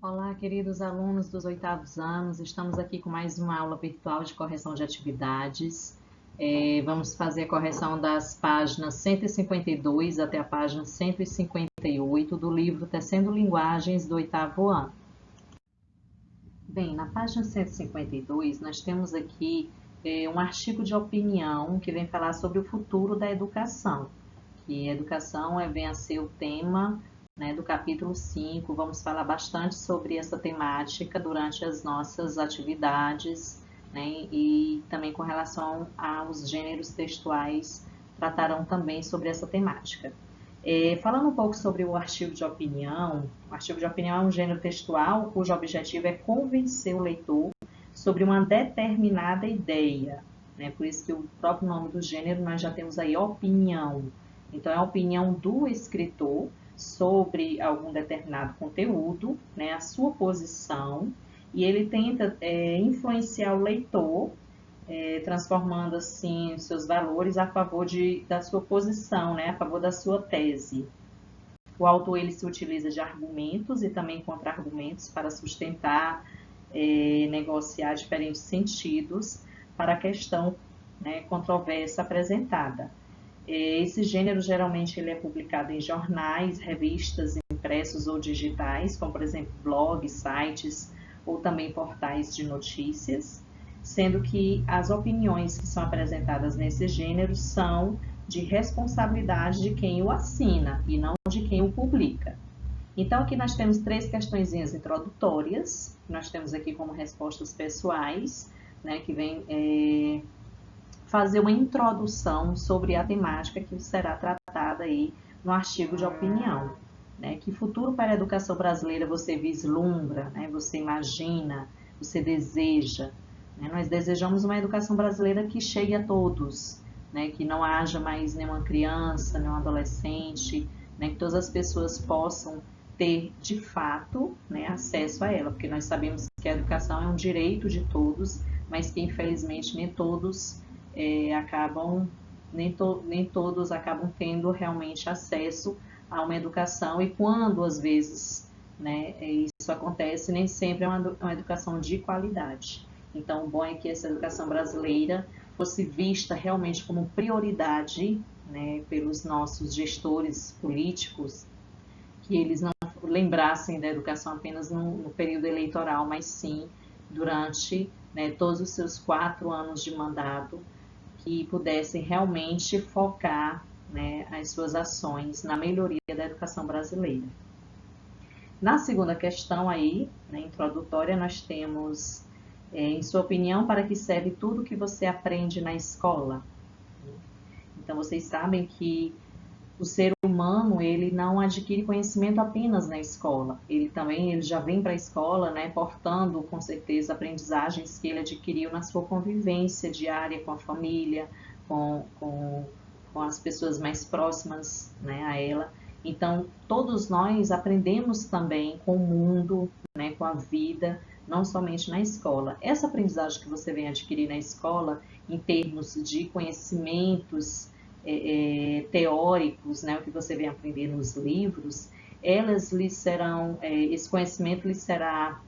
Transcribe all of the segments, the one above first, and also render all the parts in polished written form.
Olá, queridos alunos dos oitavos anos, estamos aqui com mais uma aula virtual de correção de atividades. Vamos fazer a correção das páginas 152 até a página 158 do livro Tecendo Linguagens do oitavo ano. Bem, na página 152 nós temos aqui um artigo de opinião que vem falar sobre o futuro da educação, que educação vem a ser o tema, né, do capítulo 5. Vamos falar bastante sobre essa temática durante as nossas atividades, né, e também com relação aos gêneros textuais, tratarão também sobre essa temática. Falando um pouco sobre o artigo de opinião, o artigo de opinião é um gênero textual cujo objetivo é convencer o leitor sobre uma determinada ideia, né? Por isso que o próprio nome do gênero nós já temos aí opinião. Então é a opinião do escritor sobre algum determinado conteúdo, né? A sua posição, e ele tenta influenciar o leitor, transformando assim os seus valores a favor da sua posição, né? A favor da sua tese. O autor ele se utiliza de argumentos e também contra-argumentos para sustentar, negociar diferentes sentidos para a questão, né, controversa apresentada. Esse gênero geralmente ele é publicado em jornais, revistas, impressos ou digitais, como por exemplo blogs, sites ou também portais de notícias, sendo que as opiniões que são apresentadas nesse gênero são de responsabilidade de quem o assina e não de quem o publica. Então, aqui nós temos 3 questõezinhas introdutórias, que nós temos aqui como respostas pessoais, né, que vem fazer uma introdução sobre a temática que será tratada aí no artigo de opinião. Né? Que futuro para a educação brasileira você vislumbra, né? Você imagina, você deseja? Né? Nós desejamos uma educação brasileira que chegue a todos, né? Que não haja mais nenhuma criança, nenhum adolescente, né? Que todas as pessoas possam ter de fato, né, acesso a ela, porque nós sabemos que a educação é um direito de todos, mas que infelizmente nem todos nem todos acabam tendo realmente acesso a uma educação, e quando às vezes, né, isso acontece, nem sempre é uma educação de qualidade. Então, o bom é que essa educação brasileira fosse vista realmente como prioridade, né, pelos nossos gestores políticos, que eles não lembrassem da educação apenas no período eleitoral, mas sim durante, né, todos os seus 4 anos de mandato, que pudessem realmente focar, né, as suas ações na melhoria da educação brasileira. Na segunda questão aí, né, introdutória, nós temos, em sua opinião, para que serve tudo que você aprende na escola? Então, vocês sabem que o ser humano ele não adquire conhecimento apenas na escola, ele já vem para a escola, né, portando com certeza aprendizagens que ele adquiriu na sua convivência diária com a família, com as pessoas mais próximas, né, a ela. Então todos nós aprendemos também com o mundo, né, com a vida, não somente na escola. Essa aprendizagem que você vem adquirir na escola, em termos de conhecimentos teóricos, né, o que você vem aprender nos livros, elas lhe serão, esse conhecimento lhe será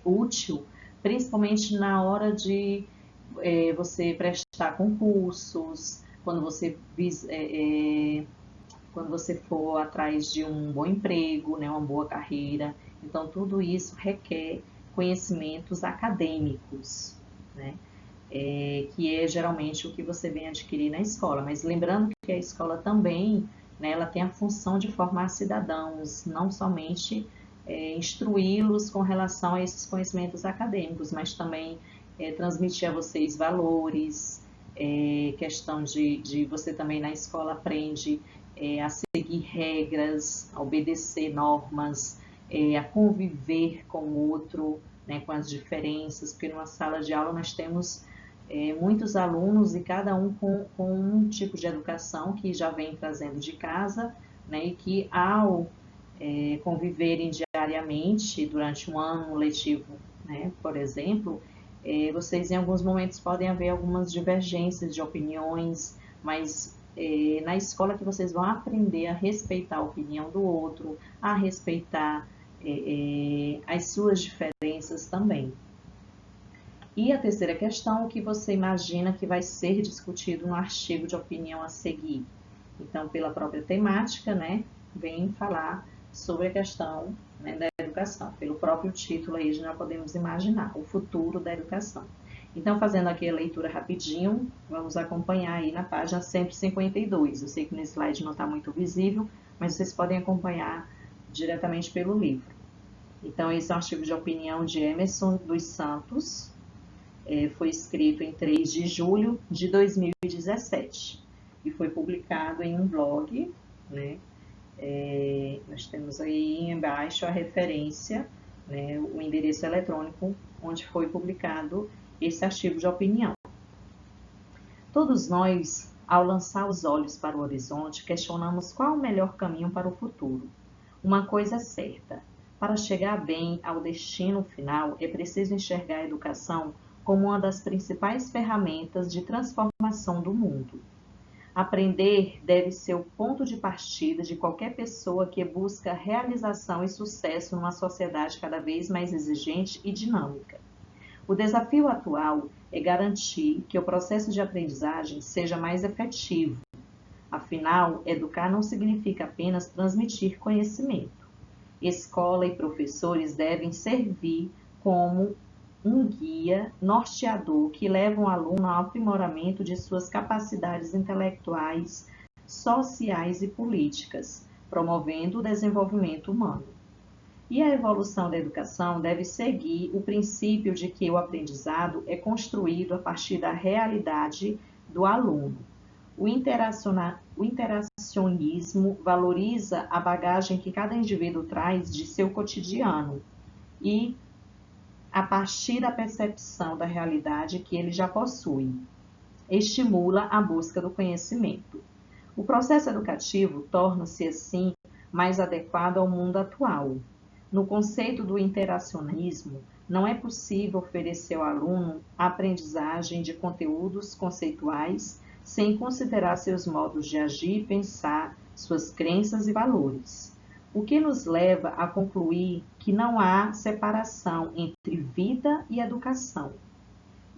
útil, principalmente na hora de você prestar concursos, quando você for atrás de um bom emprego, né, uma boa carreira. Então, tudo isso requer conhecimentos acadêmicos, né? Que é geralmente o que você vem adquirir na escola. Mas lembrando que a escola também, né, ela tem a função de formar cidadãos, não somente instruí-los com relação a esses conhecimentos acadêmicos, mas também transmitir a vocês valores, questão de você também na escola aprende a seguir regras, a obedecer normas, a conviver com o outro, né, com as diferenças, porque numa sala de aula nós temos muitos alunos e cada um com um tipo de educação que já vem trazendo de casa, né, e que ao conviverem diariamente durante um ano letivo, né, por exemplo, vocês em alguns momentos podem haver algumas divergências de opiniões, mas na escola que vocês vão aprender a respeitar a opinião do outro, a respeitar as suas diferenças também. E a terceira questão, o que você imagina que vai ser discutido no artigo de opinião a seguir? Então, pela própria temática, né, vem falar sobre a questão, né, da educação. Pelo próprio título aí já podemos imaginar, o futuro da educação. Então, fazendo aqui a leitura rapidinho, vamos acompanhar aí na página 152. Eu sei que no slide não está muito visível, mas vocês podem acompanhar diretamente pelo livro. Então, esse é um artigo de opinião de Emerson dos Santos, foi escrito em 3 de julho de 2017 e foi publicado em um blog, né? Nós temos aí embaixo a referência, né, o endereço eletrônico onde foi publicado esse artigo de opinião. Todos nós, ao lançar os olhos para o horizonte, questionamos qual o melhor caminho para o futuro. Uma coisa é certa, para chegar bem ao destino final, é preciso enxergar a educação como uma das principais ferramentas de transformação do mundo. Aprender deve ser o ponto de partida de qualquer pessoa que busca realização e sucesso numa sociedade cada vez mais exigente e dinâmica. O desafio atual é garantir que o processo de aprendizagem seja mais efetivo. Afinal, educar não significa apenas transmitir conhecimento. Escola e professores devem servir como um guia norteador que leva o aluno ao aprimoramento de suas capacidades intelectuais, sociais e políticas, promovendo o desenvolvimento humano. E a evolução da educação deve seguir o princípio de que o aprendizado é construído a partir da realidade do aluno. O interacionismo valoriza a bagagem que cada indivíduo traz de seu cotidiano e a partir da percepção da realidade que ele já possui. Estimula a busca do conhecimento. O processo educativo torna-se, assim, mais adequado ao mundo atual. No conceito do interacionismo, não é possível oferecer ao aluno a aprendizagem de conteúdos conceituais sem considerar seus modos de agir e pensar, suas crenças e valores. O que nos leva a concluir que não há separação entre vida e educação.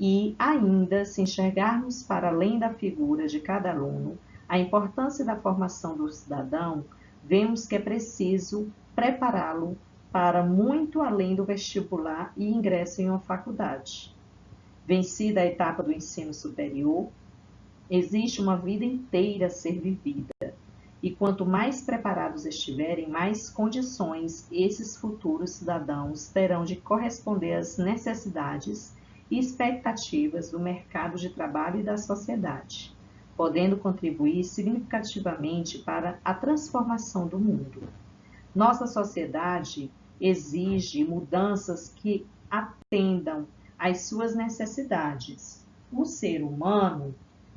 E ainda, se enxergarmos para além da figura de cada aluno, a importância da formação do cidadão, vemos que é preciso prepará-lo para muito além do vestibular e ingresso em uma faculdade. Vencida a etapa do ensino superior, existe uma vida inteira a ser vivida. E quanto mais preparados estiverem, mais condições esses futuros cidadãos terão de corresponder às necessidades e expectativas do mercado de trabalho e da sociedade, podendo contribuir significativamente para a transformação do mundo. Nossa sociedade exige mudanças que atendam às suas necessidades. O ser humano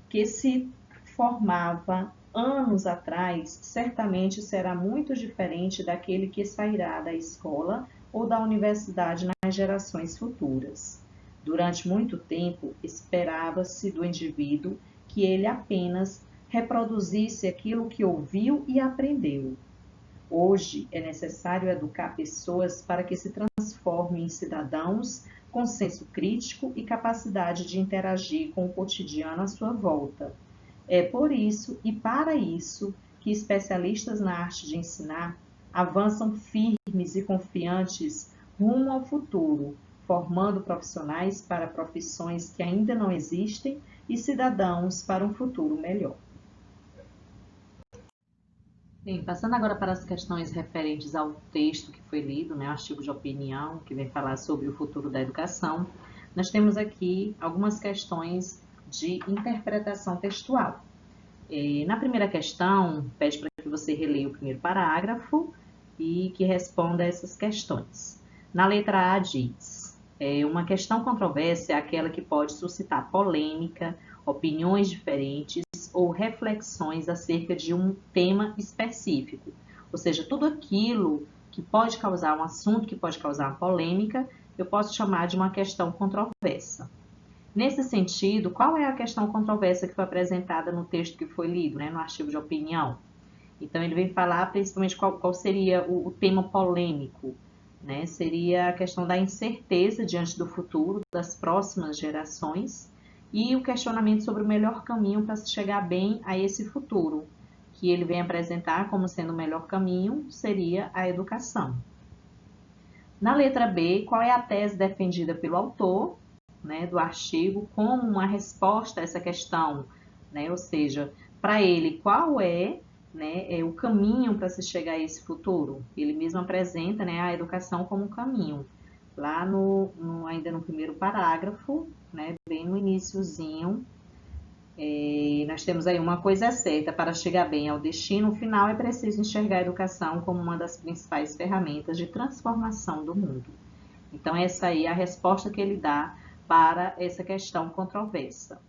que se formava anos atrás, certamente será muito diferente daquele que sairá da escola ou da universidade nas gerações futuras. Durante muito tempo, esperava-se do indivíduo que ele apenas reproduzisse aquilo que ouviu e aprendeu. Hoje é necessário educar pessoas para que se transformem em cidadãos com senso crítico e capacidade de interagir com o cotidiano à sua volta. É por isso e para isso que especialistas na arte de ensinar avançam firmes e confiantes rumo ao futuro, formando profissionais para profissões que ainda não existem e cidadãos para um futuro melhor. Bem, passando agora para as questões referentes ao texto que foi lido, né, o artigo de opinião, que vem falar sobre o futuro da educação, nós temos aqui algumas questões de interpretação textual. Na primeira questão, pede para que você releia o primeiro parágrafo e que responda a essas questões. Na letra A diz, uma questão controversa é aquela que pode suscitar polêmica, opiniões diferentes ou reflexões acerca de um tema específico. Ou seja, tudo aquilo que pode causar um assunto, que pode causar uma polêmica, eu posso chamar de uma questão controversa. Nesse sentido, qual é a questão controversa que foi apresentada no texto que foi lido, né, no artigo de opinião? Então, ele vem falar principalmente qual seria o tema polêmico. né? Seria a questão da incerteza diante do futuro, das próximas gerações, e o questionamento sobre o melhor caminho para se chegar bem a esse futuro, que ele vem apresentar como sendo o melhor caminho, seria a educação. Na letra B, qual é a tese defendida pelo autor, né, do artigo, como uma resposta a essa questão, né? Ou seja, para ele, qual é, né, o caminho para se chegar a esse futuro? Ele mesmo apresenta, né, a educação como um caminho. Lá ainda no primeiro parágrafo, né, bem no iniciozinho, nós temos aí: uma coisa é certa, para chegar bem ao destino final é preciso enxergar a educação como uma das principais ferramentas de transformação do mundo. Então, essa aí é a resposta que ele dá para essa questão controversa.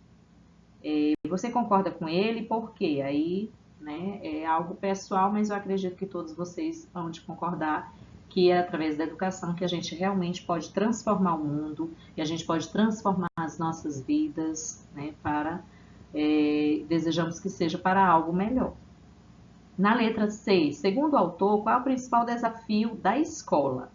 Você concorda com ele? Por quê? Aí, né, é algo pessoal, mas eu acredito que todos vocês vão de concordar que é através da educação que a gente realmente pode transformar o mundo e a gente pode transformar as nossas vidas, né, desejamos que seja para algo melhor. Na letra C, segundo o autor, qual é o principal desafio da escola?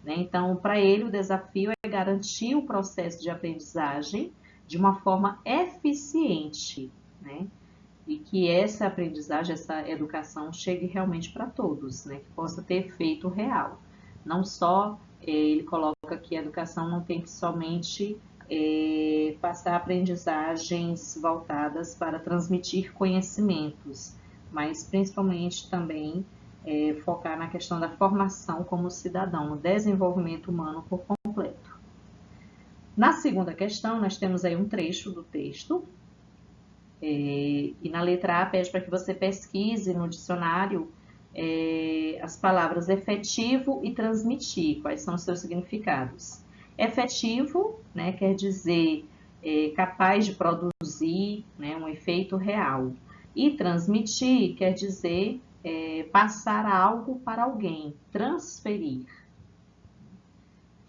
Então, para ele, o desafio é garantir o processo de aprendizagem de uma forma eficiente, né? E que essa aprendizagem, essa educação chegue realmente para todos, né? Que possa ter efeito real. Não só, ele coloca que a educação não tem que somente passar aprendizagens voltadas para transmitir conhecimentos, mas principalmente também focar na questão da formação como cidadão, no desenvolvimento humano por completo. Na segunda questão, nós temos aí um trecho do texto, e na letra A pede para que você pesquise no dicionário as palavras efetivo e transmitir, quais são os seus significados. Efetivo, né, quer dizer capaz de produzir, né, um efeito real. E transmitir quer dizer passar algo para alguém, transferir.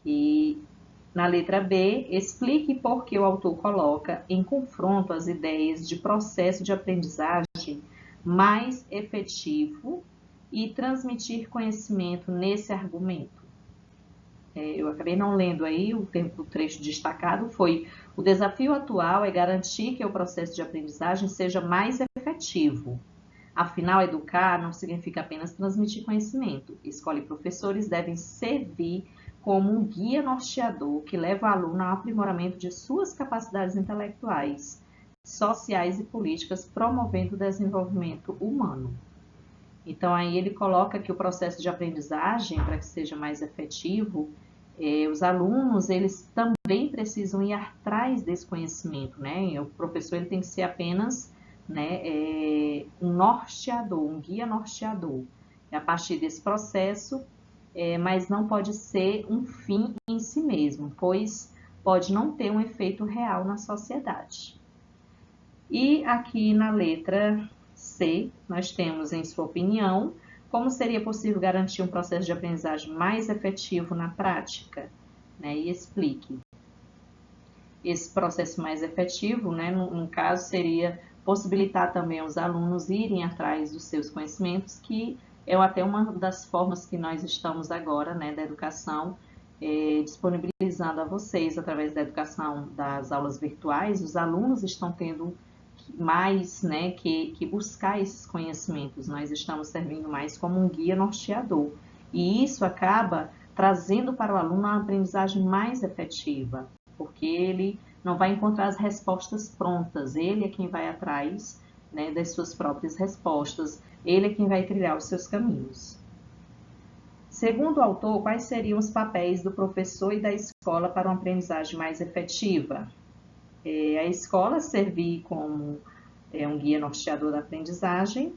E na letra B, explique por que o autor coloca em confronto as ideias de processo de aprendizagem mais efetivo e transmitir conhecimento nesse argumento. Eu acabei não lendo aí, o trecho destacado foi: o desafio atual é garantir que o processo de aprendizagem seja mais efetivo. Afinal, educar não significa apenas transmitir conhecimento. Escola e professores devem servir como um guia norteador que leva o aluno ao aprimoramento de suas capacidades intelectuais, sociais e políticas, promovendo o desenvolvimento humano. Então, aí ele coloca que o processo de aprendizagem, para que seja mais efetivo, os alunos, eles também precisam ir atrás desse conhecimento, né? O professor, ele tem que ser apenas, né, um norteador, um guia norteador. A partir desse processo, mas não pode ser um fim em si mesmo, pois pode não ter um efeito real na sociedade. E aqui na letra C, nós temos, em sua opinião, como seria possível garantir um processo de aprendizagem mais efetivo na prática? Né? E explique. Esse processo mais efetivo, né, no caso, seria possibilitar também aos alunos irem atrás dos seus conhecimentos, que é até uma das formas que nós estamos agora, né, da educação, disponibilizando a vocês através da educação das aulas virtuais. Os alunos estão tendo mais, né, que buscar esses conhecimentos. Nós estamos servindo mais como um guia norteador. E isso acaba trazendo para o aluno uma aprendizagem mais efetiva, porque ele não vai encontrar as respostas prontas, ele é quem vai atrás, né, das suas próprias respostas, ele é quem vai trilhar os seus caminhos. Segundo o autor, quais seriam os papéis do professor e da escola para uma aprendizagem mais efetiva? A escola servir como um guia norteador da aprendizagem,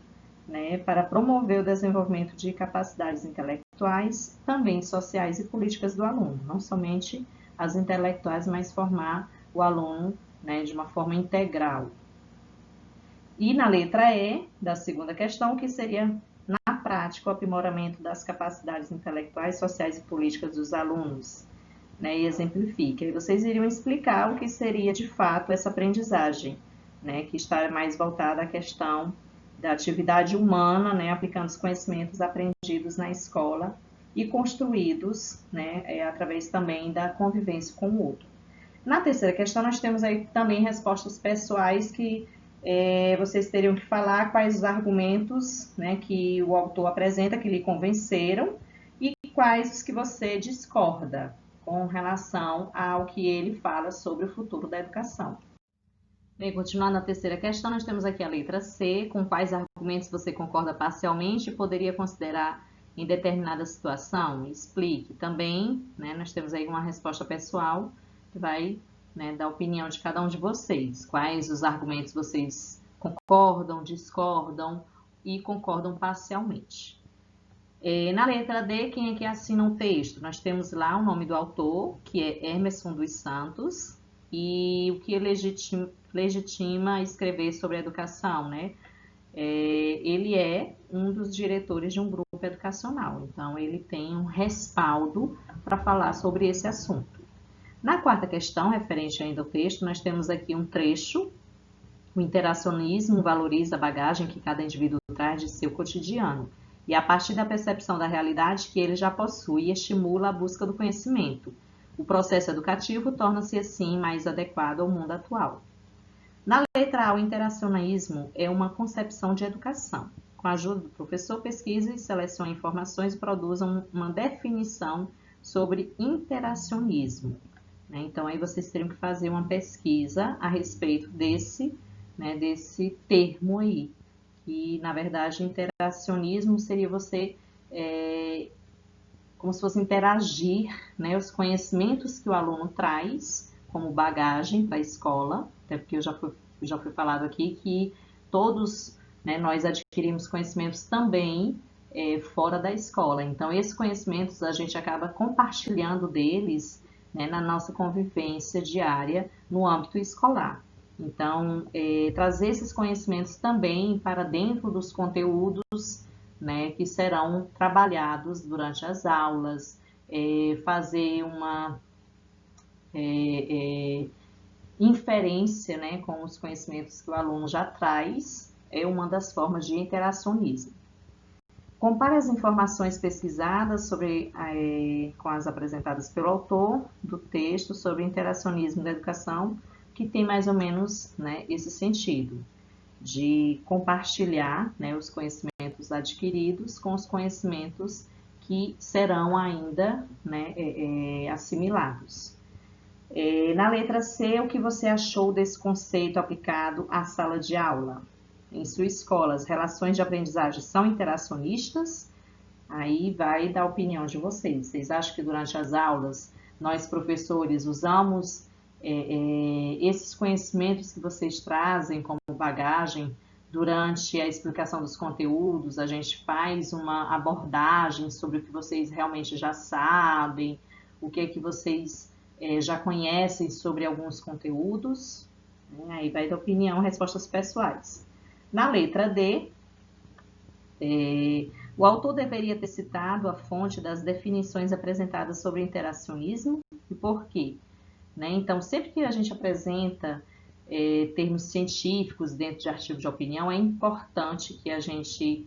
né, para promover o desenvolvimento de capacidades intelectuais, também sociais e políticas do aluno, não somente as intelectuais, mas formar o aluno, né, de uma forma integral. E na letra E, da segunda questão, que seria, na prática, o aprimoramento das capacidades intelectuais, sociais e políticas dos alunos, né, e exemplifica. E vocês iriam explicar o que seria, de fato, essa aprendizagem, né, que está mais voltada à questão da atividade humana, né, aplicando os conhecimentos aprendidos na escola e construídos, né, através também da convivência com o outro. Na terceira questão, nós temos aí também respostas pessoais que vocês teriam que falar quais os argumentos, né, que o autor apresenta que lhe convenceram e quais os que você discorda com relação ao que ele fala sobre o futuro da educação. Bem, continuando a terceira questão, nós temos aqui a letra C, com quais argumentos você concorda parcialmente e poderia considerar em determinada situação? Explique. Também, né, nós temos aí uma resposta pessoal que vai, né, dar a opinião de cada um de vocês. Quais os argumentos vocês concordam, discordam e concordam parcialmente. Na letra D, quem é que assina o texto? Nós temos lá o nome do autor, que é Hermeson dos Santos, e o que legitima escrever sobre a educação, né? Ele é um dos diretores de um grupo educacional, então ele tem um respaldo para falar sobre esse assunto. Na quarta questão, referente ainda ao texto, nós temos aqui um trecho. O interacionismo valoriza a bagagem que cada indivíduo traz de seu cotidiano e, a partir da percepção da realidade que ele já possui, estimula a busca do conhecimento. O processo educativo torna-se, assim, mais adequado ao mundo atual. Na letra A, o interacionismo é uma concepção de educação. Com a ajuda do professor, pesquisa e seleciona informações e produz uma definição sobre interacionismo. Então, aí vocês teriam que fazer uma pesquisa a respeito desse termo aí, que, na verdade, interacionismo seria você, como se fosse interagir, né, os conhecimentos que o aluno traz como bagagem para a escola, até porque já foi falado aqui que todos, né, nós adquirimos conhecimentos também fora da escola. Então, esses conhecimentos a gente acaba compartilhando deles, né, na nossa convivência diária no âmbito escolar. Então, trazer esses conhecimentos também para dentro dos conteúdos, né, que serão trabalhados durante as aulas, fazer uma inferência, né, com os conhecimentos que o aluno já traz, é uma das formas de interacionismo. Compare as informações pesquisadas com as apresentadas pelo autor do texto sobre interacionismo da educação, que tem mais ou menos, né, esse sentido de compartilhar, né, os conhecimentos adquiridos com os conhecimentos que serão ainda, né, assimilados. Na letra C, o que você achou desse conceito aplicado à sala de aula? Em sua escola, as relações de aprendizagem são interacionistas? Aí vai dar a opinião de vocês. Vocês acham que durante as aulas, nós professores usamos esses conhecimentos que vocês trazem como bagagem durante a explicação dos conteúdos? A gente faz uma abordagem sobre o que vocês realmente já sabem, o que é que vocês já conhecem sobre alguns conteúdos? Aí vai dar opinião, respostas pessoais. Na letra D, o autor deveria ter citado a fonte das definições apresentadas sobre interacionismo e por quê? Né? Então, sempre que a gente apresenta termos científicos dentro de artigo de opinião, é importante que a gente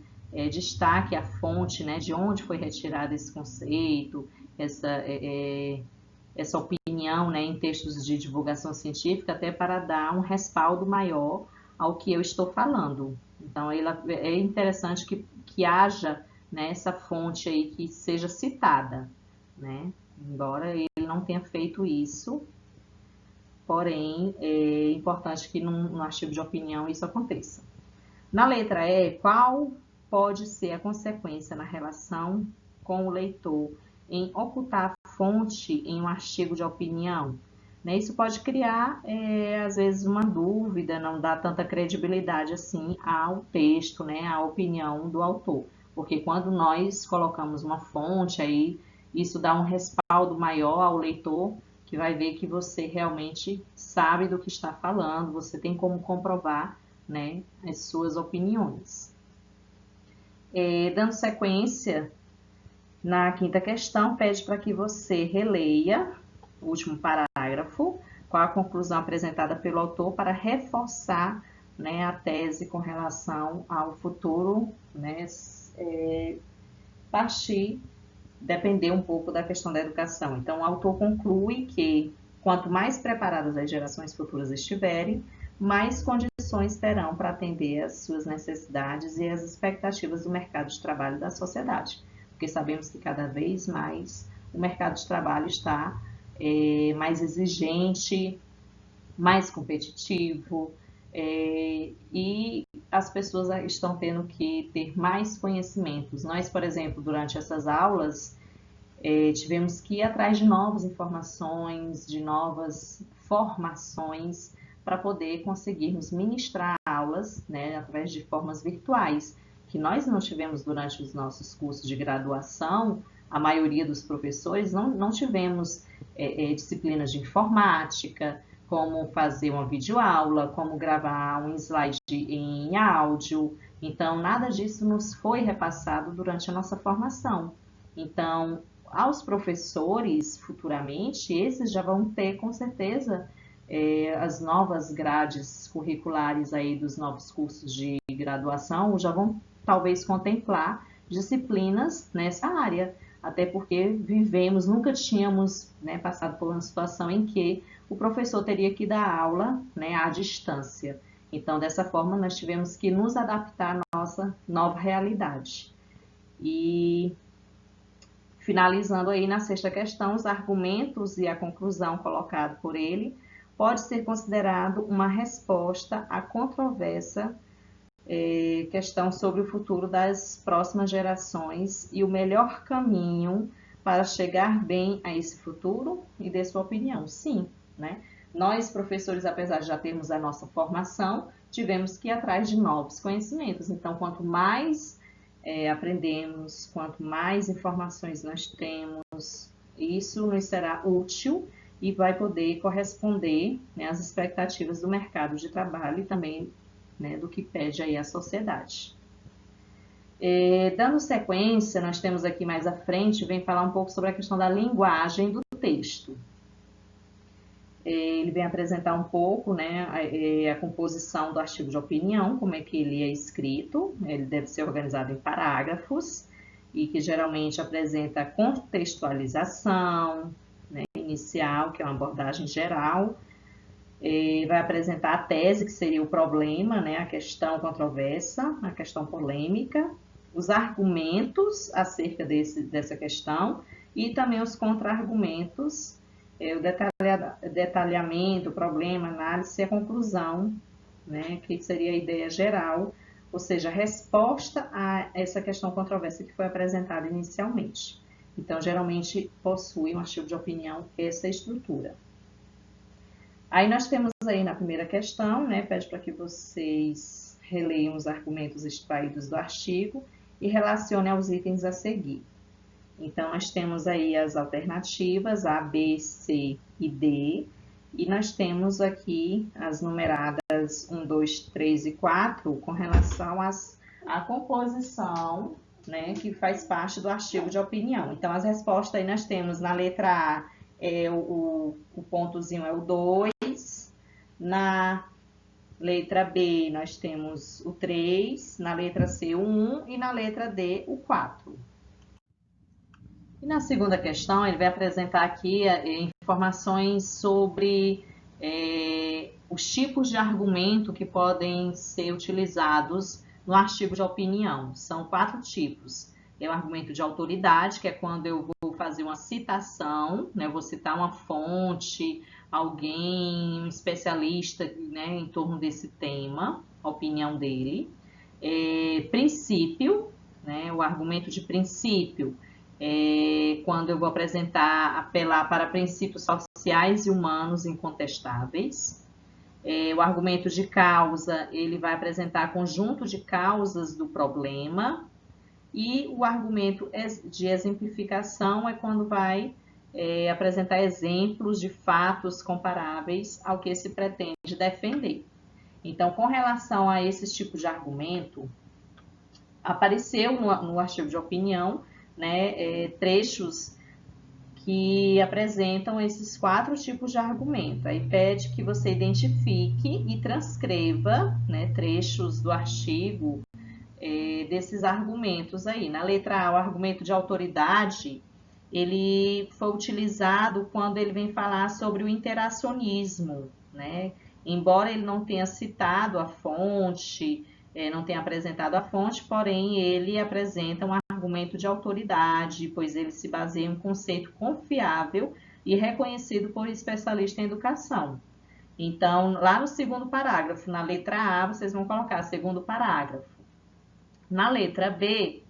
destaque a fonte, né, de onde foi retirado esse conceito, essa opinião, né, em textos de divulgação científica, até para dar um respaldo maior ao que eu estou falando. Então, é interessante que haja, né, essa fonte aí que seja citada, né? Embora ele não tenha feito isso, porém, é importante que no artigo de opinião isso aconteça. Na letra E, qual pode ser a consequência na relação com o leitor em ocultar a fonte em um artigo de opinião? Isso pode criar, às vezes, uma dúvida, não dá tanta credibilidade assim ao texto, né, à opinião do autor. Porque quando nós colocamos uma fonte, aí isso dá um respaldo maior ao leitor, que vai ver que você realmente sabe do que está falando, você tem como comprovar, né, as suas opiniões. Dando sequência, na quinta questão, pede para que você releia o último parágrafo, com a conclusão apresentada pelo autor para reforçar, né, a tese com relação ao futuro, né, partir depender um pouco da questão da educação. Então, o autor conclui que quanto mais preparadas as gerações futuras estiverem, mais condições terão para atender às suas necessidades e às expectativas do mercado de trabalho da sociedade. Porque sabemos que cada vez mais o mercado de trabalho está mais exigente, mais competitivo, e as pessoas estão tendo que ter mais conhecimentos. Nós, por exemplo, durante essas aulas, tivemos que ir atrás de novas informações, de novas formações, para poder conseguirmos ministrar aulas, né, através de formas virtuais, que nós não tivemos durante os nossos cursos de graduação. A maioria dos professores não tivemos disciplinas de informática, como fazer uma videoaula, como gravar um slide em áudio. Então, nada disso nos foi repassado durante a nossa formação. Então, aos professores, futuramente, esses já vão ter, com certeza, as novas grades curriculares aí dos novos cursos de graduação já vão, talvez, contemplar disciplinas nessa área. Até porque nunca tínhamos, né, passado por uma situação em que o professor teria que dar aula, né, à distância. Então, dessa forma, nós tivemos que nos adaptar à nossa nova realidade. E, finalizando aí na sexta questão, os argumentos e a conclusão colocada por ele pode ser considerado uma resposta à controversa questão sobre o futuro das próximas gerações e o melhor caminho para chegar bem a esse futuro, e dê sua opinião. Sim, né? Nós, professores, apesar de já termos a nossa formação, tivemos que ir atrás de novos conhecimentos. Então, quanto mais aprendemos, quanto mais informações nós temos, isso nos será útil e vai poder corresponder, né, às expectativas do mercado de trabalho e também, né, do que pede aí a sociedade. Dando sequência, nós temos aqui mais à frente, vem falar um pouco sobre a questão da linguagem do texto. Ele vem apresentar um pouco, né, a composição do artigo de opinião, como é que ele é escrito. Ele deve ser organizado em parágrafos e que geralmente apresenta contextualização, né, inicial, que é uma abordagem geral. Vai apresentar a tese, que seria o problema, né, a questão controversa, a questão polêmica, os argumentos acerca dessa questão e também os contra-argumentos, o detalhamento, o problema, a análise e a conclusão, né, que seria a ideia geral, ou seja, a resposta a essa questão controversa que foi apresentada inicialmente. Então, geralmente possui um artigo de opinião essa estrutura. Aí nós temos aí na primeira questão, né, pede para que vocês releiam os argumentos extraídos do artigo e relacionem aos itens a seguir. Então, nós temos aí as alternativas A, B, C e D, e nós temos aqui as numeradas 1, 2, 3 e 4 com relação à composição, né, que faz parte do artigo de opinião. Então, as respostas aí nós temos na letra A, o pontozinho é o 2, na letra B nós temos o 3, na letra C o 1 e na letra D o 4. E na segunda questão ele vai apresentar aqui informações sobre os tipos de argumento que podem ser utilizados no artigo de opinião. São 4 tipos. É o argumento de autoridade, que é quando eu vou fazer uma citação, né? Eu vou citar uma fonte, alguém, um especialista, né, em torno desse tema, a opinião dele. Princípio, né? O argumento de princípio é quando eu vou apelar para princípios sociais e humanos incontestáveis. O argumento de causa, ele vai apresentar conjunto de causas do problema. E o argumento de exemplificação é quando vai apresentar exemplos de fatos comparáveis ao que se pretende defender. Então, com relação a esses tipos de argumento, apareceu no artigo de opinião, né, trechos que apresentam esses 4 tipos de argumento. Aí pede que você identifique e transcreva, né, trechos do artigo desses argumentos aí. Na letra A, o argumento de autoridade ele foi utilizado quando ele vem falar sobre o interacionismo, né? Embora ele não tenha citado a fonte, não tenha apresentado a fonte, porém ele apresenta um argumento de autoridade, pois ele se baseia em um conceito confiável e reconhecido por especialistas em educação. Então, lá no segundo parágrafo, na letra A, vocês vão colocar segundo parágrafo. Na letra B,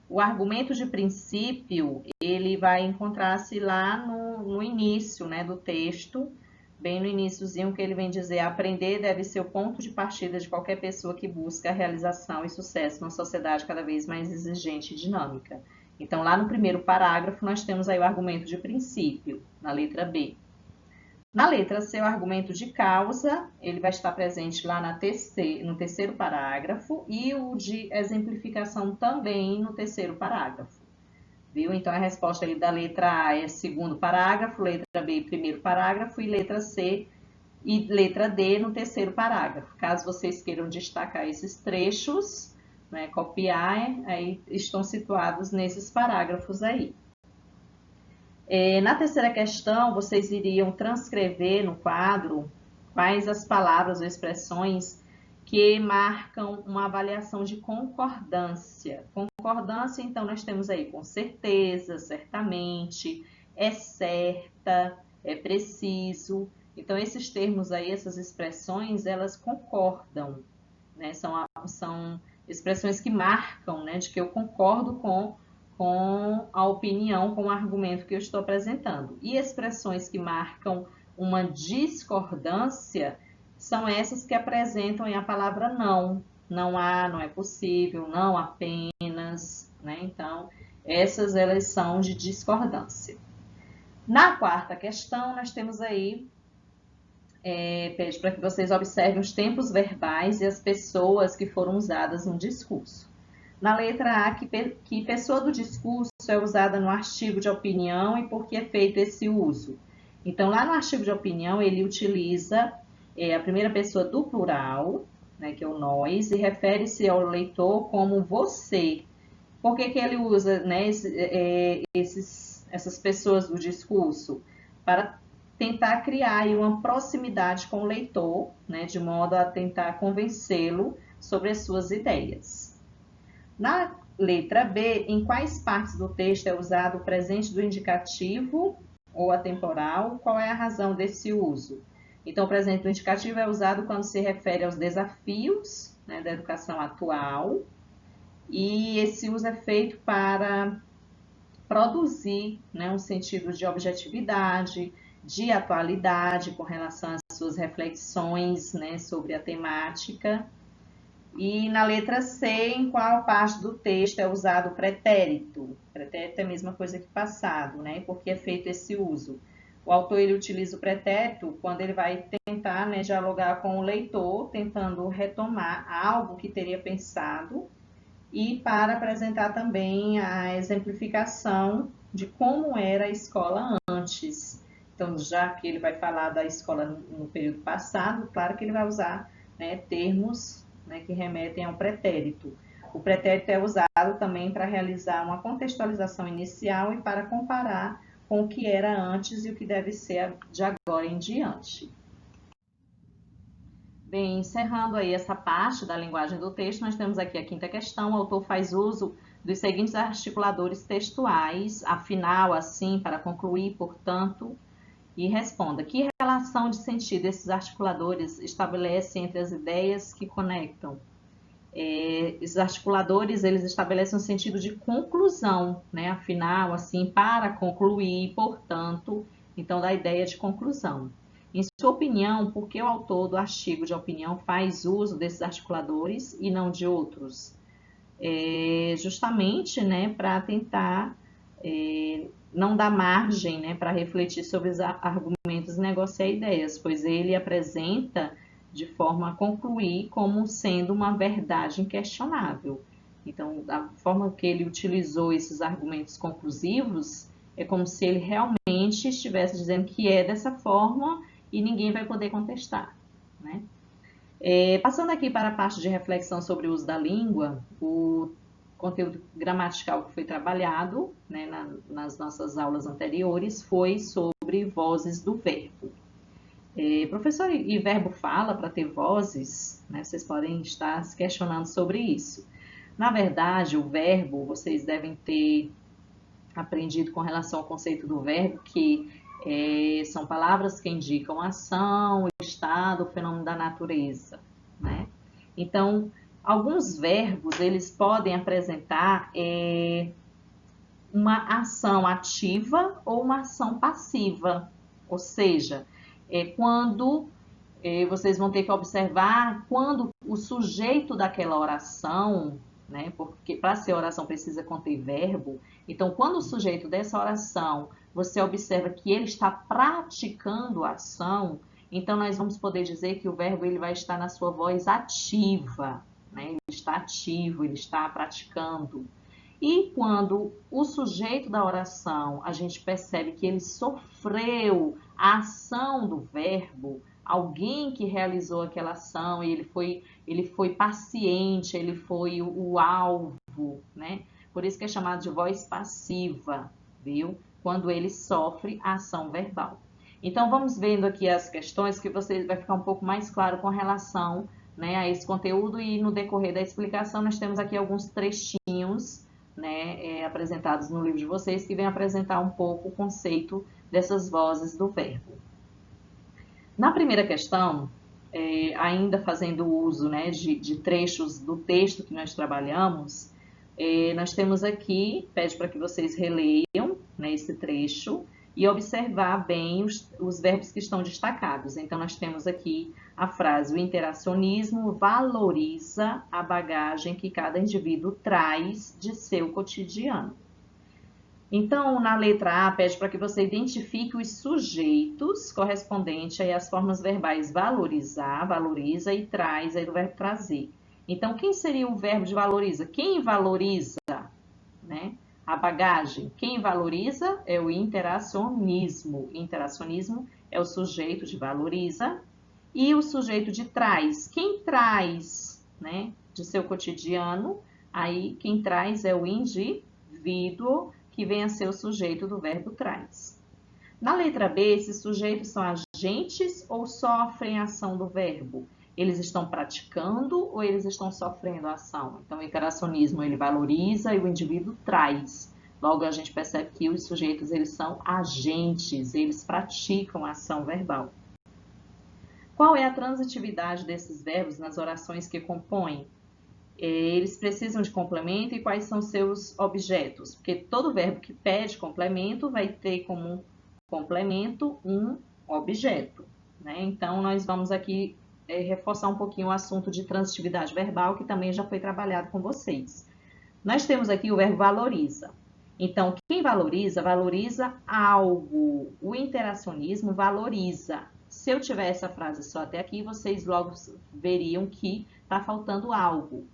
o argumento de princípio, ele vai encontrar-se lá no início, né, do texto, bem no iniciozinho, que ele vem dizer: aprender deve ser o ponto de partida de qualquer pessoa que busca a realização e sucesso numa sociedade cada vez mais exigente e dinâmica. Então, lá no primeiro parágrafo, nós temos aí o argumento de princípio, na letra B. Na letra C, o argumento de causa, ele vai estar presente lá no terceiro parágrafo, e o de exemplificação também no terceiro parágrafo. Viu? Então, a resposta aí da letra A é segundo parágrafo, letra B, primeiro parágrafo, e letra C e letra D no terceiro parágrafo. Caso vocês queiram destacar esses trechos, né, copiar, aí estão situados nesses parágrafos aí. Na terceira questão, vocês iriam transcrever no quadro quais as palavras ou expressões que marcam uma avaliação de concordância. Concordância, então, nós temos aí com certeza, certamente, é certa, é preciso. Então, esses termos aí, essas expressões, elas concordam, né? São expressões que marcam, né, de que eu concordo com a opinião, com o argumento que eu estou apresentando. E expressões que marcam uma discordância são essas que apresentam a palavra não. Não há, não é possível, não apenas, né? Então, essas elas são de discordância. Na quarta questão, nós temos aí, pede para que vocês observem os tempos verbais e as pessoas que foram usadas no discurso. Na letra A, que pessoa do discurso é usada no artigo de opinião e por que é feito esse uso. Então, lá no artigo de opinião, ele utiliza a primeira pessoa do plural, né, que é o nós, e refere-se ao leitor como você. Por que ele usa, né, essas pessoas do discurso? Para tentar criar aí uma proximidade com o leitor, né, de modo a tentar convencê-lo sobre as suas ideias. Na letra B, em quais partes do texto é usado o presente do indicativo ou atemporal? Qual é a razão desse uso? Então, o presente do indicativo é usado quando se refere aos desafios, né, da educação atual, e esse uso é feito para produzir, né, um sentido de objetividade, de atualidade com relação às suas reflexões, né, sobre a temática. E na letra C, em qual parte do texto é usado o pretérito? Pretérito é a mesma coisa que passado, né? Por que é feito esse uso? O autor ele utiliza o pretérito quando ele vai tentar, né, dialogar com o leitor, tentando retomar algo que teria pensado, e para apresentar também a exemplificação de como era a escola antes. Então, já que ele vai falar da escola no período passado, claro que ele vai usar, né, termos, né, que remetem ao pretérito. O pretérito é usado também para realizar uma contextualização inicial e para comparar com o que era antes e o que deve ser de agora em diante. Bem, encerrando aí essa parte da linguagem do texto, nós temos aqui a quinta questão. O autor faz uso dos seguintes articuladores textuais, afinal, assim, para concluir, portanto, e responda: que relação de sentido esses articuladores estabelecem entre as ideias que conectam? Esses articuladores, eles estabelecem um sentido de conclusão, né? Afinal, assim, para concluir, portanto, então, da ideia de conclusão. Em sua opinião, por que o autor do artigo de opinião faz uso desses articuladores e não de outros? Justamente, né, para tentar não dar margem, né, para refletir sobre os argumentos e negociar ideias, pois ele apresenta de forma a concluir como sendo uma verdade inquestionável. Então, a forma que ele utilizou esses argumentos conclusivos é como se ele realmente estivesse dizendo que é dessa forma e ninguém vai poder contestar, né? Passando aqui para a parte de reflexão sobre o uso da língua, o conteúdo gramatical que foi trabalhado, né, nas nossas aulas anteriores foi sobre vozes do verbo. Professor, e verbo fala para ter vozes? Né? Vocês podem estar se questionando sobre isso. Na verdade, o verbo, vocês devem ter aprendido com relação ao conceito do verbo, que são palavras que indicam ação, estado, fenômeno da natureza, né? Então, alguns verbos, eles podem apresentar uma ação ativa ou uma ação passiva, ou seja, quando vocês vão ter que observar quando o sujeito daquela oração, né, porque para ser oração precisa conter verbo, então quando o sujeito dessa oração, você observa que ele está praticando a ação, então nós vamos poder dizer que o verbo ele vai estar na sua voz ativa, né, ele está ativo, ele está praticando. E quando o sujeito da oração, a gente percebe que ele sofreu a ação do verbo, alguém que realizou aquela ação, e ele foi paciente, ele foi o alvo, né? Por isso que é chamado de voz passiva, viu? Quando ele sofre a ação verbal. Então, vamos vendo aqui as questões que você vai ficar um pouco mais claro com relação, né, a esse conteúdo, e no decorrer da explicação nós temos aqui alguns trechinhos, né, apresentados no livro de vocês, que vem apresentar um pouco o conceito dessas vozes do verbo. Na primeira questão, ainda fazendo uso, né, de trechos do texto que nós trabalhamos, nós temos aqui, pede para que vocês releiam, né, esse trecho e observar bem os verbos que estão destacados. Então, nós temos aqui a frase: o interacionismo valoriza a bagagem que cada indivíduo traz de seu cotidiano. Então, na letra A, pede para que você identifique os sujeitos correspondentes aí às formas verbais valorizar, valoriza, e traz, aí do verbo trazer. Então, quem seria o verbo de valoriza? Quem valoriza, né, a bagagem? Quem valoriza é o interacionismo. Interacionismo é o sujeito de valoriza. E o sujeito de traz? Quem traz, né, de seu cotidiano? Aí, quem traz é o indivíduo, que vem a ser o sujeito do verbo traz. Na letra B, esses sujeitos são agentes ou sofrem a ação do verbo? Eles estão praticando ou eles estão sofrendo a ação? Então, o interacionismo ele valoriza e o indivíduo traz. Logo, a gente percebe que os sujeitos eles são agentes, eles praticam a ação verbal. Qual é a transitividade desses verbos nas orações que compõem? Eles precisam de complemento, e quais são seus objetos? Porque todo verbo que pede complemento vai ter como complemento um objeto, né? Então, nós vamos aqui reforçar um pouquinho o assunto de transitividade verbal, que também já foi trabalhado com vocês. Nós temos aqui o verbo valoriza. Então, quem valoriza, valoriza algo. O interacionismo valoriza. Se eu tiver essa frase só até aqui, vocês logo veriam que está faltando algo,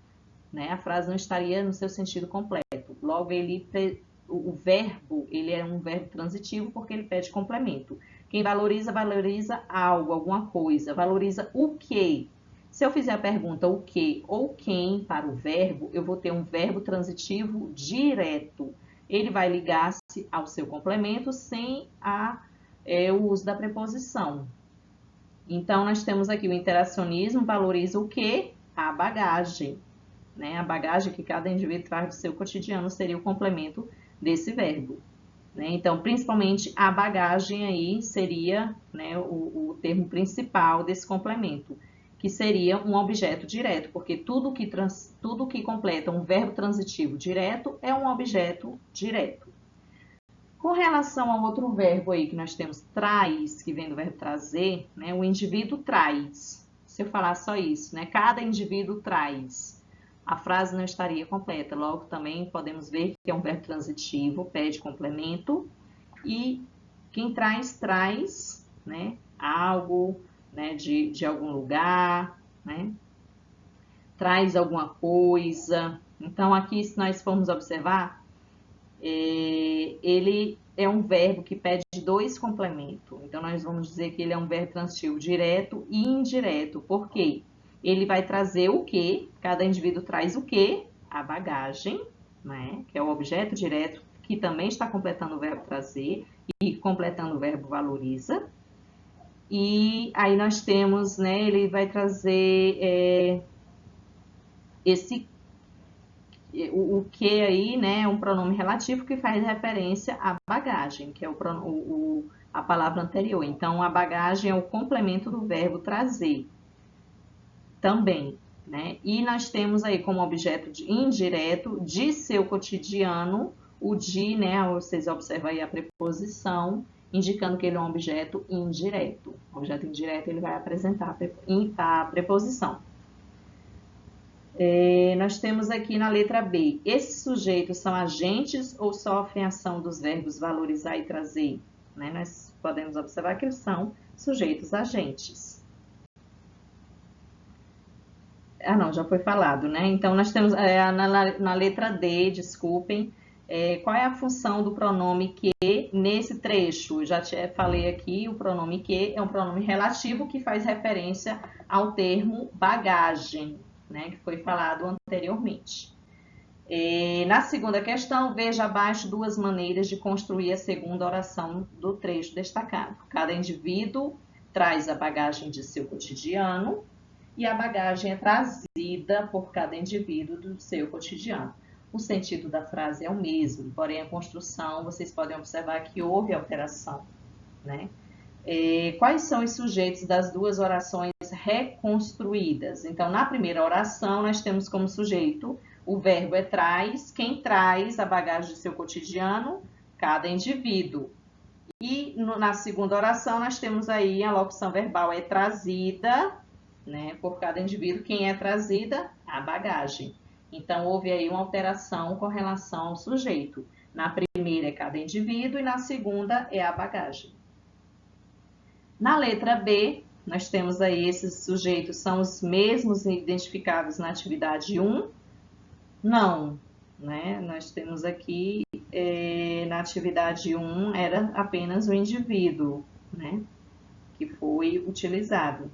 né? A frase não estaria no seu sentido completo. Logo, o verbo ele é um verbo transitivo porque ele pede complemento. Quem valoriza, valoriza algo, alguma coisa. Valoriza o quê? Se eu fizer a pergunta o que ou quem para o verbo, eu vou ter um verbo transitivo direto. Ele vai ligar-se ao seu complemento sem o uso da preposição. Então, nós temos aqui o interacionismo valoriza o quê? A bagagem. Né? A bagagem que cada indivíduo traz do seu cotidiano seria o complemento desse verbo. Né? Então, principalmente a bagagem aí seria, né, o termo principal desse complemento, que seria um objeto direto, porque tudo que completa um verbo transitivo direto é um objeto direto. Com relação ao outro verbo aí que nós temos, traz, que vem do verbo trazer, né, o indivíduo traz. Se eu falar só isso, né, cada indivíduo traz, a frase não estaria completa. Logo, também podemos ver que é um verbo transitivo, pede complemento, e quem traz, traz, né, algo, né, de algum lugar, né, traz alguma coisa. Então, aqui, se nós formos observar, ele é um verbo que pede dois complementos. Então, nós vamos dizer que ele é um verbo transitivo direto e indireto. Por quê? Ele vai trazer o quê? Cada indivíduo traz o quê? A bagagem. né? Que é o objeto direto, que também está completando o verbo trazer e completando o verbo valoriza. E aí nós temos, né, ele vai trazer o que aí, né, é um pronome relativo que faz referência à bagagem, que é a palavra anterior. Então, a bagagem é o complemento do verbo trazer também, né? E nós temos aí como objeto indireto de seu cotidiano o de, né? Vocês observam aí a preposição indicando que ele é um objeto indireto. O objeto indireto ele vai apresentar a preposição. Nós temos aqui na letra B, esses sujeitos são agentes ou sofrem ação dos verbos valorizar e trazer? Né? Nós podemos observar que eles são sujeitos agentes. Ah, não, já foi falado, né? Então, nós temos na letra D, desculpem, qual é a função do pronome que nesse trecho? Já falei aqui, o pronome que é um pronome relativo que faz referência ao termo bagagem, né? Que foi falado anteriormente. Na segunda questão, veja abaixo duas maneiras de construir a segunda oração do trecho destacado. Cada indivíduo traz a bagagem de seu cotidiano, e a bagagem é trazida por cada indivíduo do seu cotidiano. O sentido da frase é o mesmo, porém a construção, vocês podem observar que houve alteração, né? Quais são os sujeitos das duas orações reconstruídas? Então, na primeira oração, nós temos como sujeito o verbo é traz, quem traz a bagagem de seu cotidiano? Cada indivíduo. E na segunda oração, nós temos aí a locução verbal é trazida, né, por cada indivíduo. Quem é trazida? A bagagem. Então, houve aí uma alteração com relação ao sujeito. Na primeira é cada indivíduo e na segunda é a bagagem. Na letra B, nós temos aí esses sujeitos são os mesmos identificados na atividade 1? Não, né? Nós temos aqui, na atividade 1, era apenas o indivíduo, né, que foi utilizado.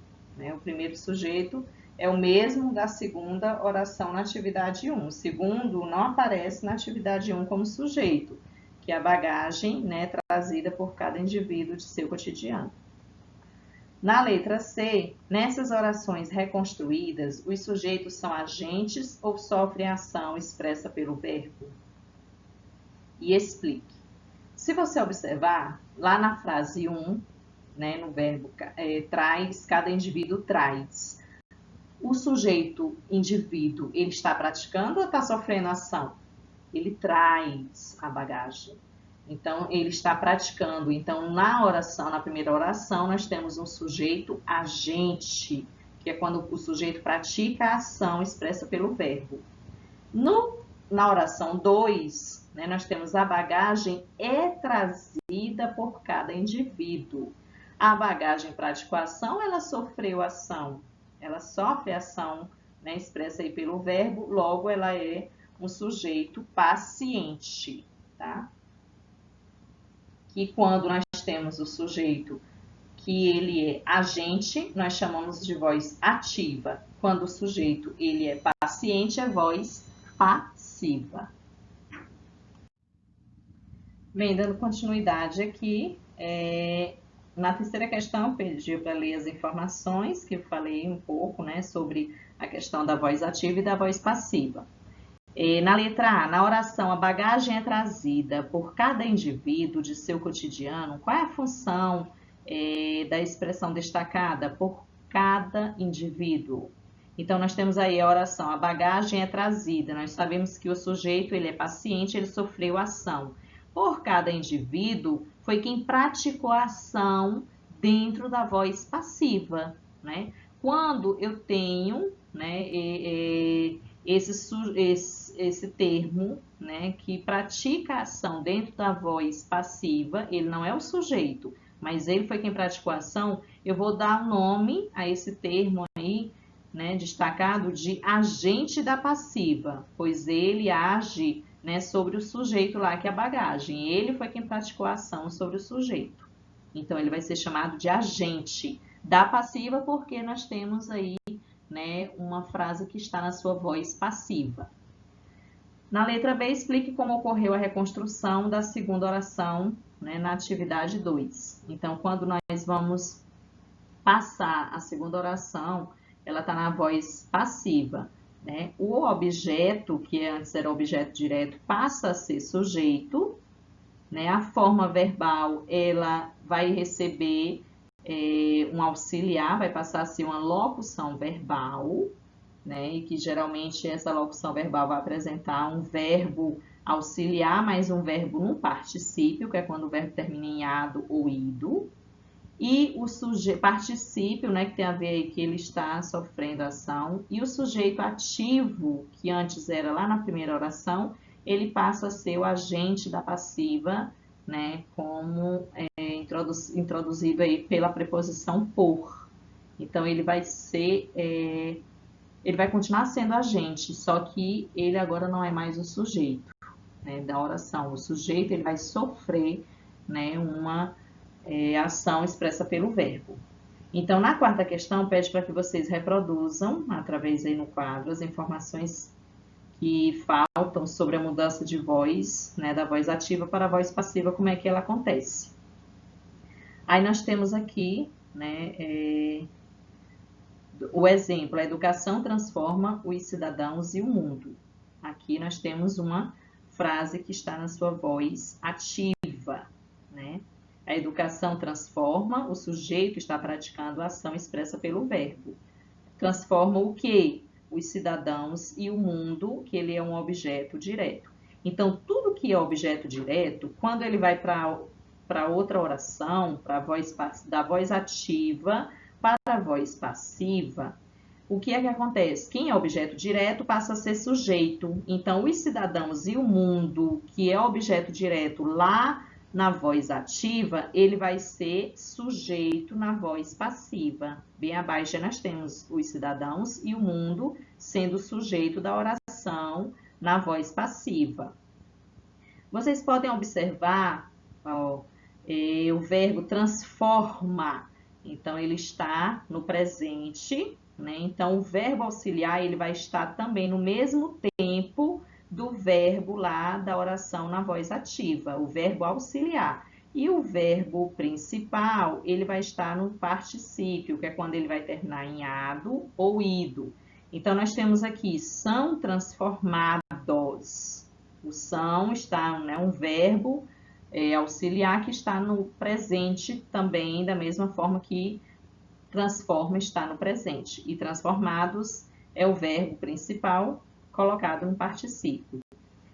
O primeiro sujeito é o mesmo da segunda oração na atividade 1. O segundo não aparece na atividade 1 como sujeito, que é a bagagem, né, trazida por cada indivíduo de seu cotidiano. Na letra C, nessas orações reconstruídas, os sujeitos são agentes ou sofrem ação expressa pelo verbo? E explique. Se você observar, lá na frase 1, né, no verbo traz, cada indivíduo traz. O sujeito indivíduo, ele está praticando ou está sofrendo ação? Ele traz a bagagem. Então, ele está praticando. Então, na oração, na primeira oração, nós temos um sujeito agente, que é quando o sujeito pratica a ação expressa pelo verbo. Na oração 2, né, nós temos a bagagem é trazida por cada indivíduo. A bagagem praticou ação, ela sofreu ação. Ela sofre ação, né, expressa aí pelo verbo, logo ela é um sujeito paciente, tá? Que quando nós temos o sujeito que ele é agente, nós chamamos de voz ativa. Quando o sujeito ele é paciente, é voz passiva. Bem, dando continuidade aqui, na terceira questão, pedi para ler as informações que eu falei um pouco, né, sobre a questão da voz ativa e da voz passiva. Na letra A, na oração, a bagagem é trazida por cada indivíduo de seu cotidiano. Qual é a função da expressão destacada? Por cada indivíduo. Então, nós temos aí a oração, a bagagem é trazida. Nós sabemos que o sujeito ele é paciente, ele sofreu ação. Por cada indivíduo, foi quem praticou a ação dentro da voz passiva, né? Quando eu tenho, né, esse termo, né, que pratica a ação dentro da voz passiva, ele não é o sujeito, mas ele foi quem praticou a ação, eu vou dar nome a esse termo aí, né, destacado de agente da passiva, pois ele age, né, sobre o sujeito lá, que é a bagagem. Ele foi quem praticou a ação sobre o sujeito. Então, ele vai ser chamado de agente da passiva, porque nós temos aí, né, uma frase que está na sua voz passiva. Na letra B, explique como ocorreu a reconstrução da segunda oração, né, na atividade 2. Então, quando nós vamos passar a segunda oração, ela está na voz passiva, né? O objeto, que antes era objeto direto, passa a ser sujeito, né? A forma verbal, ela vai receber um auxiliar, vai passar a ser uma locução verbal, né? E que geralmente essa locução verbal vai apresentar um verbo auxiliar, mais um verbo no particípio, que é quando o verbo termina em ado ou ido. E o particípio, né, que tem a ver aí que ele está sofrendo ação, e o sujeito ativo, que antes era lá na primeira oração, ele passa a ser o agente da passiva, né, como introduzido aí pela preposição por. Então, ele vai ser, ele vai continuar sendo agente, só que ele agora não é mais o sujeito, né, da oração. O sujeito, ele vai sofrer, né, uma ação expressa pelo verbo. Então, na quarta questão, pede para que vocês reproduzam, através aí no quadro, as informações que faltam sobre a mudança de voz, né, da voz ativa para a voz passiva, como é que ela acontece. Aí nós temos aqui, né, o exemplo, a educação transforma os cidadãos e o mundo. Aqui nós temos uma frase que está na sua voz ativa, né? A educação transforma, o sujeito está praticando a ação expressa pelo verbo. Transforma o quê? Os cidadãos e o mundo, que ele é um objeto direto. Então, tudo que é objeto direto, quando ele vai para outra oração, da voz ativa para a voz passiva, o que é que acontece? Quem é objeto direto passa a ser sujeito. Então, os cidadãos e o mundo, que é objeto direto lá na voz ativa, ele vai ser sujeito na voz passiva. Bem abaixo nós temos os cidadãos e o mundo sendo sujeito da oração na voz passiva. Vocês podem observar o verbo transforma. Então, ele está no presente, né? Então, o verbo auxiliar ele vai estar também no mesmo tempo do verbo lá da oração na voz ativa, o verbo auxiliar. E o verbo principal, ele vai estar no particípio, que é quando ele vai terminar em ado ou ido. Então, nós temos aqui, são transformados. O são está, né, um verbo auxiliar que está no presente também, da mesma forma que transforma está no presente. E transformados é o verbo principal colocado no particípio.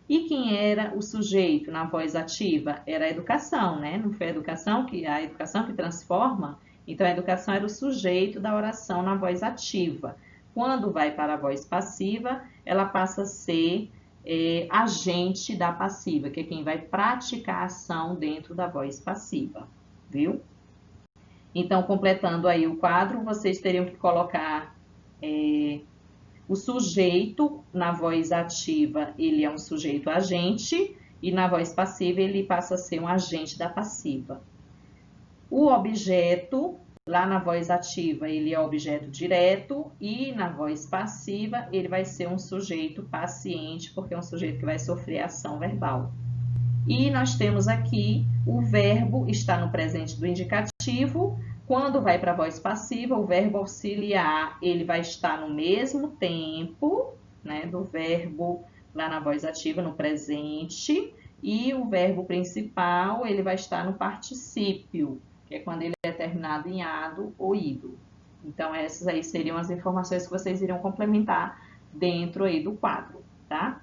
E quem era o sujeito na voz ativa? Era a educação, né? Não foi a educação que transforma? Então, a educação era o sujeito da oração na voz ativa. Quando vai para a voz passiva, ela passa a ser agente da passiva, que é quem vai praticar a ação dentro da voz passiva, viu? Então, completando aí o quadro, vocês teriam que colocar o sujeito na voz ativa, ele é um sujeito agente, e na voz passiva ele passa a ser um agente da passiva. O objeto, lá na voz ativa, ele é objeto direto, e na voz passiva ele vai ser um sujeito paciente, porque é um sujeito que vai sofrer ação verbal. E nós temos aqui o verbo está no presente do indicativo. Quando vai para a voz passiva, o verbo auxiliar, ele vai estar no mesmo tempo, né, do verbo lá na voz ativa, no presente, e o verbo principal, ele vai estar no particípio, que é quando ele é terminado em ado ou ido. Então, essas aí seriam as informações que vocês iriam complementar dentro aí do quadro, tá?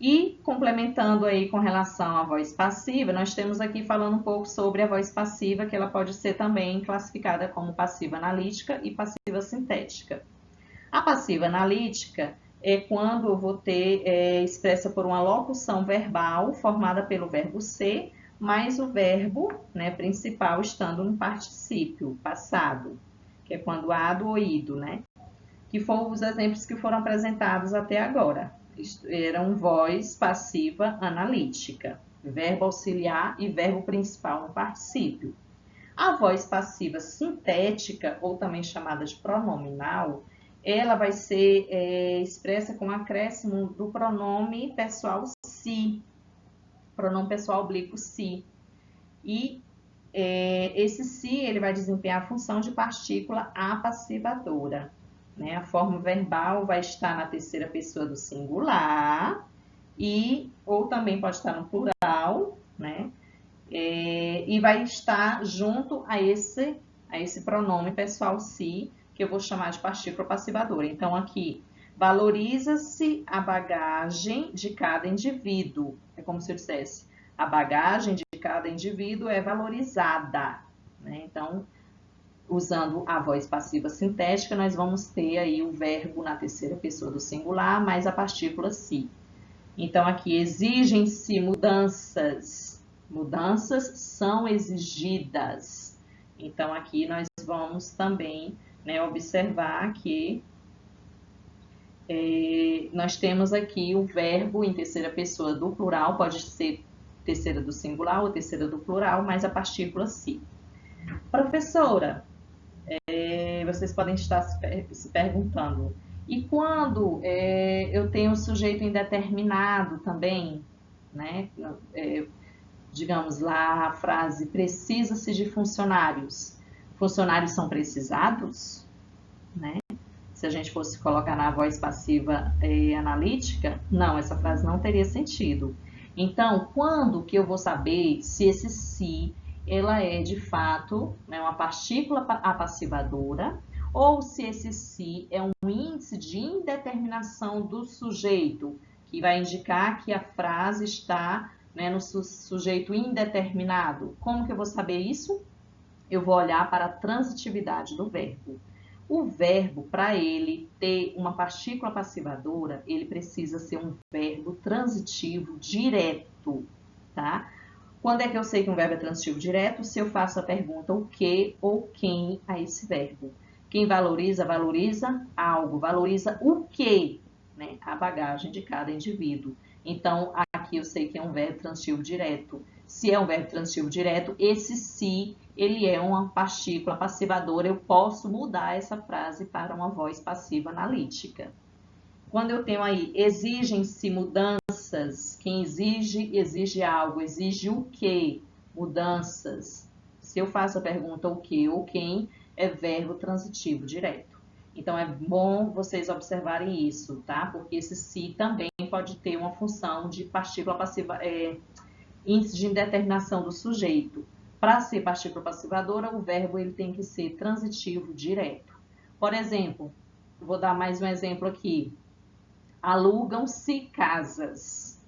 E complementando aí com relação à voz passiva, nós temos aqui falando um pouco sobre a voz passiva, que ela pode ser também classificada como passiva analítica e passiva sintética. A passiva analítica é quando eu vou ter expressa por uma locução verbal formada pelo verbo ser, mais o verbo, né, principal estando no particípio passado, que é quando ado ou ido, né? Que foram os exemplos que foram apresentados até agora. Eram voz passiva analítica, verbo auxiliar e verbo principal no particípio. A voz passiva sintética, ou também chamada de pronominal, ela vai ser expressa com acréscimo do pronome pessoal se, pronome pessoal oblíquo se. E esse se, ele vai desempenhar a função de partícula apassivadora. Né? A forma verbal vai estar na terceira pessoa do singular, ou também pode estar no plural, né? E vai estar junto a esse pronome pessoal se, que eu vou chamar de partícula passivadora. Então, aqui, valoriza-se a bagagem de cada indivíduo. É como se eu dissesse, a bagagem de cada indivíduo é valorizada. Né? Então, usando a voz passiva sintética, nós vamos ter aí o verbo na terceira pessoa do singular, mais a partícula se. Então, aqui, exigem-se mudanças. Mudanças são exigidas. Então, aqui nós vamos também, né, observar que nós temos aqui o verbo em terceira pessoa do plural, pode ser terceira do singular ou terceira do plural, mais a partícula se. Professora, vocês podem estar se perguntando, e quando eu tenho o sujeito indeterminado também, né? Digamos lá a frase, precisa-se de funcionários. Funcionários são precisados? Né? Se a gente fosse colocar na voz passiva analítica, não, essa frase não teria sentido. Então, quando que eu vou saber se esse se, ela é de fato, né, uma partícula apassivadora, ou se esse se é um índice de indeterminação do sujeito, que vai indicar que a frase está, né, no sujeito indeterminado. Como que eu vou saber isso? Eu vou olhar para a transitividade do verbo. O verbo, para ele ter uma partícula passivadora, ele precisa ser um verbo transitivo direto, tá? Quando é que eu sei que um verbo é transitivo direto? Se eu faço a pergunta o que ou quem a esse verbo. Quem valoriza, valoriza algo. Valoriza o que? Né? A bagagem de cada indivíduo. Então, aqui eu sei que é um verbo transitivo direto. Se é um verbo transitivo direto, esse se, ele é uma partícula passivadora. Eu posso mudar essa frase para uma voz passiva analítica. Quando eu tenho aí, exigem-se mudanças, quem exige, exige algo, exige o quê? Mudanças. Se eu faço a pergunta o que ou quem, é verbo transitivo direto. Então, é bom vocês observarem isso, tá? Porque esse se também pode ter uma função de partícula passiva, índice de indeterminação do sujeito. Para ser partícula passivadora, o verbo ele tem que ser transitivo direto. Por exemplo, vou dar mais um exemplo aqui. Alugam-se casas.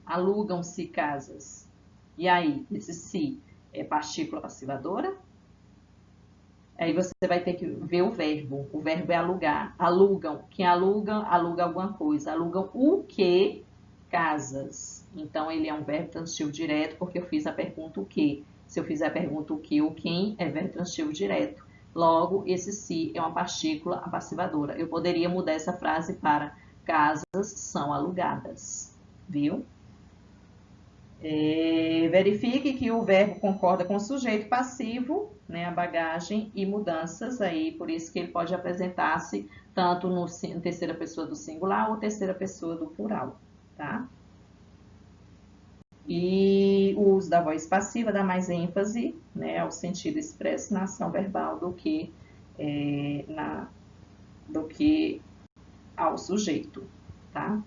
Alugam-se casas. E aí, esse se é partícula passivadora? Aí você vai ter que ver o verbo. O verbo é alugar. Alugam. Quem aluga, aluga alguma coisa. Alugam o que? Casas. Então, ele é um verbo transitivo direto, porque eu fiz a pergunta o que. Se eu fizer a pergunta o que ou quem, é verbo transitivo direto. Logo, esse se é uma partícula passivadora. Eu poderia mudar essa frase para casas são alugadas. Viu? Verifique que o verbo concorda com o sujeito passivo, né, a bagagem e mudanças aí, por isso que ele pode apresentar-se tanto no terceira pessoa do singular ou terceira pessoa do plural, tá? E o uso da voz passiva dá mais ênfase, né, ao sentido expresso na ação verbal do que ao sujeito, tá?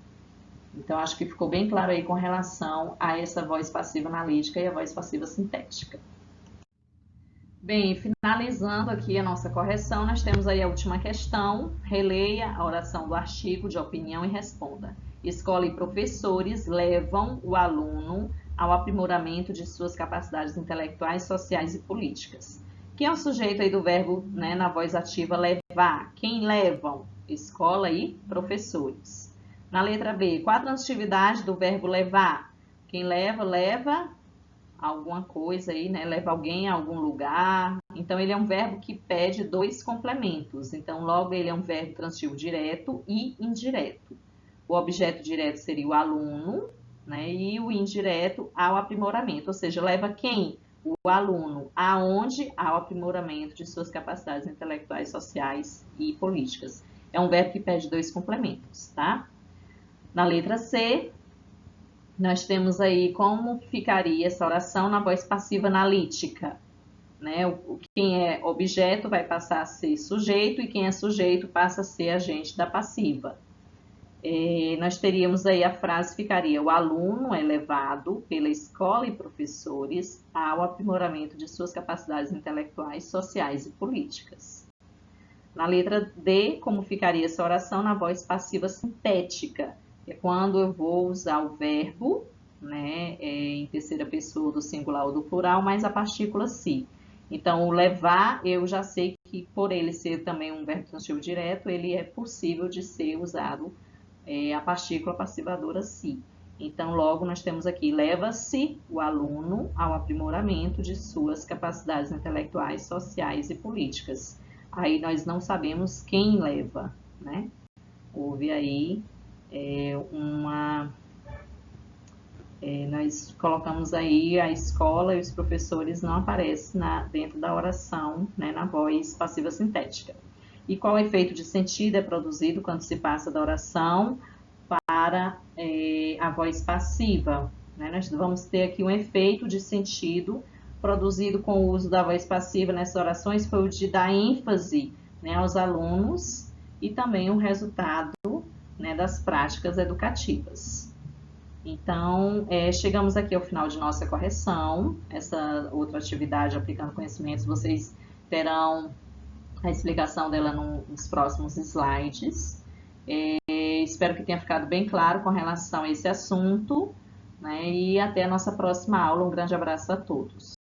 Então, acho que ficou bem claro aí com relação a essa voz passiva analítica e a voz passiva sintética. Bem, finalizando aqui a nossa correção, nós temos aí a última questão. Releia a oração do artigo de opinião e responda. Escola e professores levam o aluno ao aprimoramento de suas capacidades intelectuais, sociais e políticas. Quem é o sujeito aí do verbo, né, na voz ativa levar? Quem levam? Escola e professores. Na letra B, qual a transitividade do verbo levar? Quem leva, leva alguma coisa aí, né? Leva alguém a algum lugar. Então, ele é um verbo que pede dois complementos. Então, logo, ele é um verbo transitivo direto e indireto. O objeto direto seria o aluno, né? E o indireto ao aprimoramento. Ou seja, leva quem? o aluno, aonde há o aprimoramento de suas capacidades intelectuais, sociais e políticas. É um verbo que pede dois complementos, tá? Na letra C, nós temos aí como ficaria essa oração na voz passiva analítica, né? Quem é objeto vai passar a ser sujeito e quem é sujeito passa a ser agente da passiva. Nós teríamos aí a frase ficaria: o aluno é levado pela escola e professores ao aprimoramento de suas capacidades intelectuais, sociais e políticas. Na letra D, como ficaria essa oração na voz passiva sintética, que é quando eu vou usar o verbo, né, em terceira pessoa do singular ou do plural, mais a partícula se. Então, o levar, eu já sei que por ele ser também um verbo transitivo direto, ele é possível de ser usado a partícula passivadora se. Então, logo nós temos aqui, leva-se o aluno ao aprimoramento de suas capacidades intelectuais, sociais e políticas. Aí nós não sabemos quem leva, né? Houve aí nós colocamos aí a escola e os professores não aparecem dentro da oração, né, na voz passiva sintética. E qual efeito de sentido é produzido quando se passa da oração para a voz passiva? Né? Nós vamos ter aqui um efeito de sentido produzido com o uso da voz passiva nessas orações, foi o de dar ênfase, né, aos alunos e também o resultado, né, das práticas educativas. Então, chegamos aqui ao final de nossa correção. Essa outra atividade, aplicando conhecimentos, vocês terão a explicação dela nos próximos slides. Espero que tenha ficado bem claro com relação a esse assunto, né? E até a nossa próxima aula. Um grande abraço a todos.